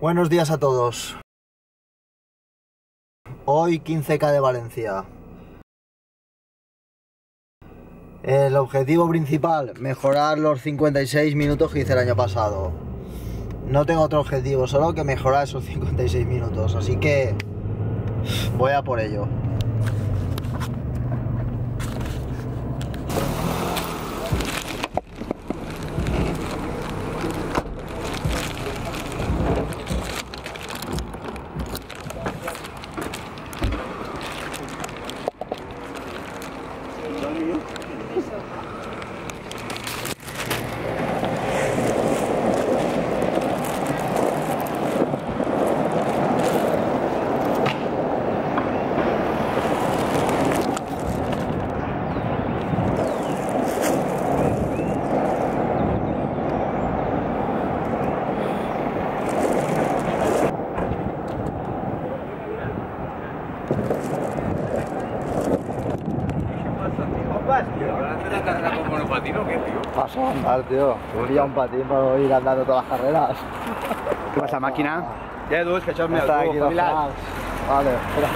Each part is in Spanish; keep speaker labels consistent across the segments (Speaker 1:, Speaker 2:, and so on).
Speaker 1: Buenos días a todos. Hoy 15K de Valencia. El objetivo principal, mejorar los 56 minutos que hice el año pasado. No tengo otro objetivo, solo que mejorar esos 56 minutos, así que voy a por ello. Paso a andar, tío. Me pilla un patín para ir andando todas las carreras.
Speaker 2: ¿Qué pasa, máquina? Ya dos, que echadme
Speaker 1: Está
Speaker 2: al
Speaker 1: aquí
Speaker 2: tubo,
Speaker 1: los cracks. Vale, espera.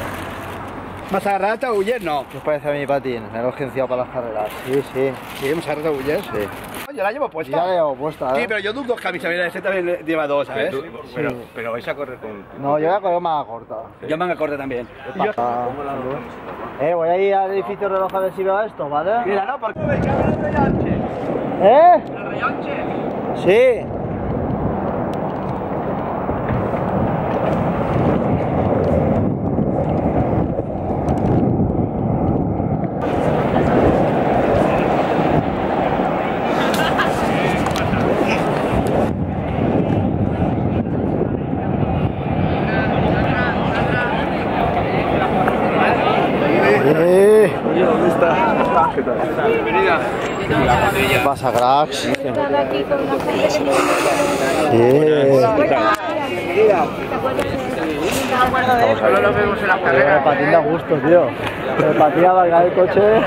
Speaker 2: ¿Vas a agarrar a Uller? No.
Speaker 1: ¿Qué os parece a mi patín? Me lo he urgenciado para las carreras. Sí, sí.
Speaker 2: ¿Sí? ¿Hemos agarrado a Uller?
Speaker 1: Sí.
Speaker 2: Yo la llevo puesta.
Speaker 1: Ya la llevo puesta, ¿eh?
Speaker 2: Sí, pero yo tengo dos camisas, mira, ese también lleva dos, ¿sabes? Pero vais a correr con...
Speaker 1: No, yo voy a correr más corta.
Speaker 2: Yo manga corta también.
Speaker 1: Voy a ir al edificio reloj a ver si veo esto, ¿vale?
Speaker 2: Mira, no, porque...
Speaker 1: ¿Eh?
Speaker 2: ¿El rayonche?
Speaker 1: Sí.
Speaker 2: ¿Dónde está? ¿Qué tal? Bienvenida.
Speaker 1: ¿Qué pasa, cracks? Sí.
Speaker 2: Solo lo vemos en las
Speaker 1: El
Speaker 2: carreras.
Speaker 1: patín da gusto, tío. El patín a valgar el coche.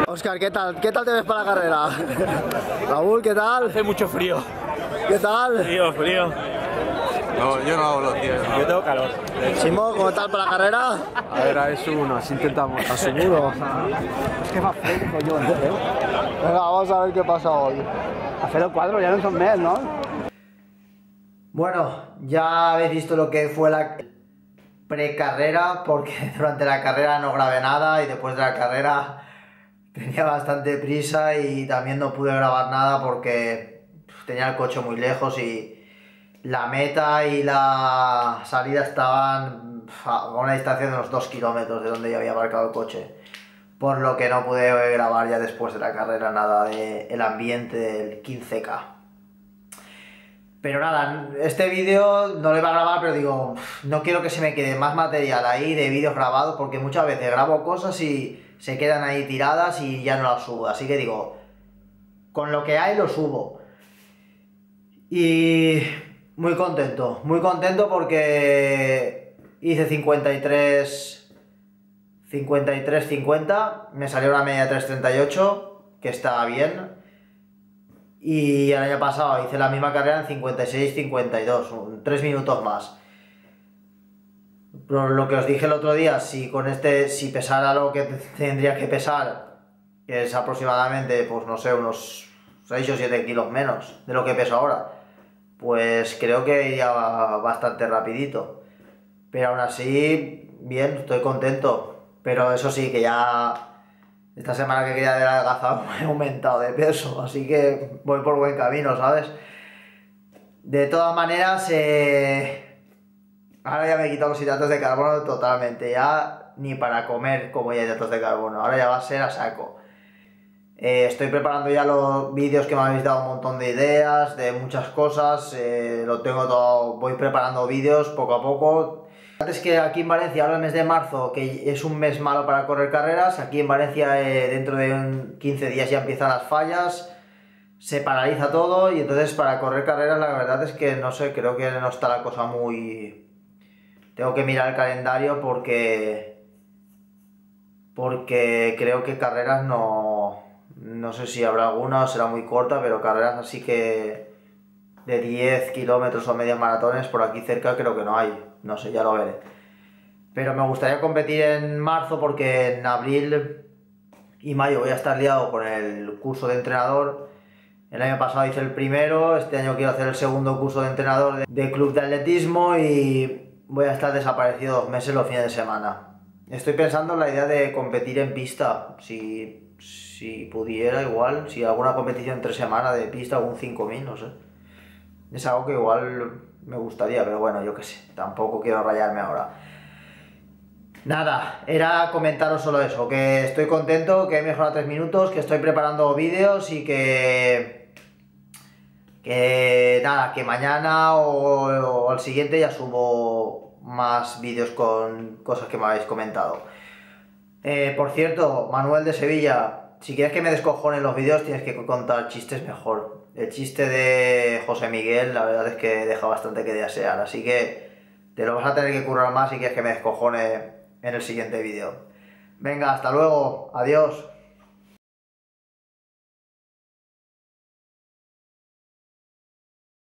Speaker 1: Óscar, ¿qué tal? ¿Qué tal te ves para la carrera? Raúl, ¿qué tal?
Speaker 3: Hace mucho frío.
Speaker 1: ¿Qué tal?
Speaker 3: Frío.
Speaker 4: No, yo no hablo, tío.
Speaker 3: Yo tengo calor.
Speaker 1: Simón, ¿cómo tal para la carrera?
Speaker 4: A ver, es uno, así intentamos.
Speaker 1: Seguro.
Speaker 2: Es que más fresco yo, ¿eh?
Speaker 1: Venga, vamos a ver qué pasa hoy.
Speaker 2: Hacer el cuadro ya no son mes, ¿no?
Speaker 1: Bueno, ya habéis visto lo que fue la precarrera, porque durante la carrera no grabé nada y después de la carrera tenía bastante prisa y también no pude grabar nada porque tenía el coche muy lejos y la meta y la salida estaban a una distancia de unos 2 kilómetros de donde yo había aparcado el coche, por lo que no pude grabar ya después de la carrera nada del ambiente del 15K. Pero nada, este vídeo no lo iba a grabar, pero digo, no quiero que se me quede más material ahí de vídeos grabados, porque muchas veces grabo cosas y se quedan ahí tiradas y ya no las subo. Así que digo, con lo que hay lo subo. Y muy contento porque hice 53-50, me salió una media 3.38, que está bien. Y el año pasado hice la misma carrera en 56-52, 3 minutos más. Pero lo que os dije el otro día, si con este, si pesara lo que tendría que pesar, que es aproximadamente, pues no sé, unos 6 o 7 kilos menos de lo que peso ahora, pues creo que iría bastante rapidito. Pero aún así, bien, estoy contento. Pero eso sí, que ya esta semana que quería adelgazar he aumentado de peso, así que voy por buen camino, ¿sabes? De todas maneras, ahora ya me he quitado los hidratos de carbono totalmente, ya ni para comer como ya hidratos de carbono, ahora ya va a ser a saco. Estoy preparando ya los vídeos que me habéis dado un montón de ideas, de muchas cosas, lo tengo todo, voy preparando vídeos poco a poco. Antes que aquí en Valencia, ahora el mes de marzo, que es un mes malo para correr carreras, aquí en Valencia dentro de 15 días ya empiezan las fallas, se paraliza todo y entonces para correr carreras la verdad es que no sé, creo que no está la cosa muy... Tengo que mirar el calendario porque creo que carreras no sé si habrá alguna o será muy corta, pero carreras así que de 10 kilómetros o medias maratones, por aquí cerca creo que no hay, no sé, ya lo veré. Pero me gustaría competir en marzo porque en abril y mayo voy a estar liado con el curso de entrenador. El año pasado hice el primero, este año quiero hacer el segundo curso de entrenador de club de atletismo y voy a estar desaparecido 2 meses los fines de semana. Estoy pensando en la idea de competir en pista, si pudiera igual, si alguna competición entre semana de pista, algún 5000, no sé. Es algo que igual me gustaría, pero bueno, yo qué sé, tampoco quiero rayarme ahora. Nada, era comentaros solo eso, que estoy contento, que he mejorado 3 minutos, que estoy preparando vídeos y que nada, que mañana o al siguiente ya subo más vídeos con cosas que me habéis comentado. Por cierto, Manuel de Sevilla, si quieres que me descojone los vídeos tienes que contar chistes mejor. El chiste de José Miguel, la verdad es que deja bastante que desear, así que te lo vas a tener que currar más si quieres que me descojone en el siguiente vídeo. Venga, hasta luego, adiós.